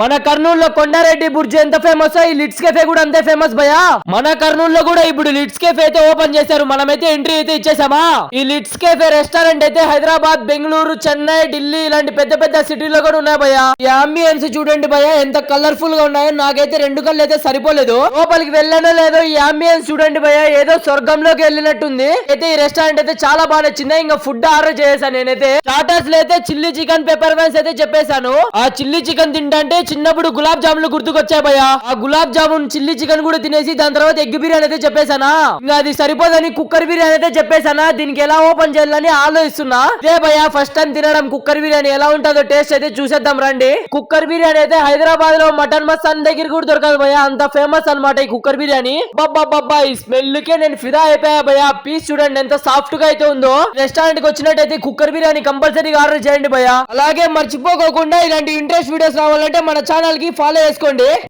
మన కర్నూలులో కొండారెడ్డి బుర్జి ఎంత ఫేమస్ ఈ లిట్స్ కెఫే కూడా అంతే ఫేమస్ భయ్యా. మన కర్నూలులో కూడా ఇప్పుడు లిట్స్ కెఫే అయితే ఓపెన్ చేశారు. మనమైతే ఎంట్రీ అయితే ఇచ్చేసామా. ఈ లిట్స్ కెఫే రెస్టారెంట్ అయితే హైదరాబాద్, బెంగళూరు, చెన్నై, ఢిల్లీ ఇలాంటి పెద్ద పెద్ద సిటీలో కూడా ఉన్నాయి భయ్యా. ఈ అంబియన్స్ చూడండి భయ్యా ఎంత కలర్ఫుల్ గా ఉన్నాయో. నాకైతే 2 కళ్ళు అయితే సరిపోలేదు. లోపలికి వెళ్ళానో లేదో ఈ అంబియన్స్ చూడండి భయ్యా ఏదో స్వర్గంలోకి వెళ్ళినట్టుంది. అయితే ఈ రెస్టారెంట్ అయితే చాలా బాగా నచ్చింది. ఇంకా ఫుడ్ ఆర్డర్ చేశాను నేనైతే. స్టార్టర్స్ లో అయితే చిల్లీ చికెన్, పెప్పర్ వైన్స్ అయితే చెప్పేశాను. ఆ చిల్లీ చికెన్ తింటే చిన్నప్పుడు గులాబ్ జాములు గుర్తుకొచ్చాయి భయ్యా. ఆ గులాబ్ జామున్ చిల్లీ చికెన్ కూడా తినేసి దాని తర్వాత ఎగ్ బిర్యానీ అయితే చెప్పేశానా. ఇంకా అది సరిపోదని కుక్కర్ బిర్యానీ అయితే చెప్పేశానా. దీనికి ఎలా ఓపెన్ చేయాలని ఆలోచిస్తున్నా. ఇదే భయ్యా ఫస్ట్ టైం తినడం కుక్కర్ బిర్యానీ. ఎలా ఉంటుందో టేస్ట్ అయితే చూసేద్దాం రండి. కుక్కర్ బిర్యానీ అయితే హైదరాబాద్ లో మటన్ మసాన్ దగ్గర కూడా దొరకదు భయ్యా. అంత ఫేమస్ అన్నమాట ఈ కుక్కర్ బిర్యానీ. బాబా ఈ స్మెల్ కే నేను ఫిదా అయిపోయా భయ్యా. పీస్ చూడండి ఎంత సాఫ్ట్ గా అయితే ఉందో. రెస్టారెంట్ కి వచ్చినట్టయితే కుక్కర్ బిర్యానీ కంపల్సరీగా ఆర్డర్ చేయండి భయ్యా. అలాగే మర్చిపోకోకుండా ఇలాంటి ఇంట్రెస్ట్ వీడియోస్ రావాలంటే మన ఛానల్ కి ఫాలో చేసుకోండి.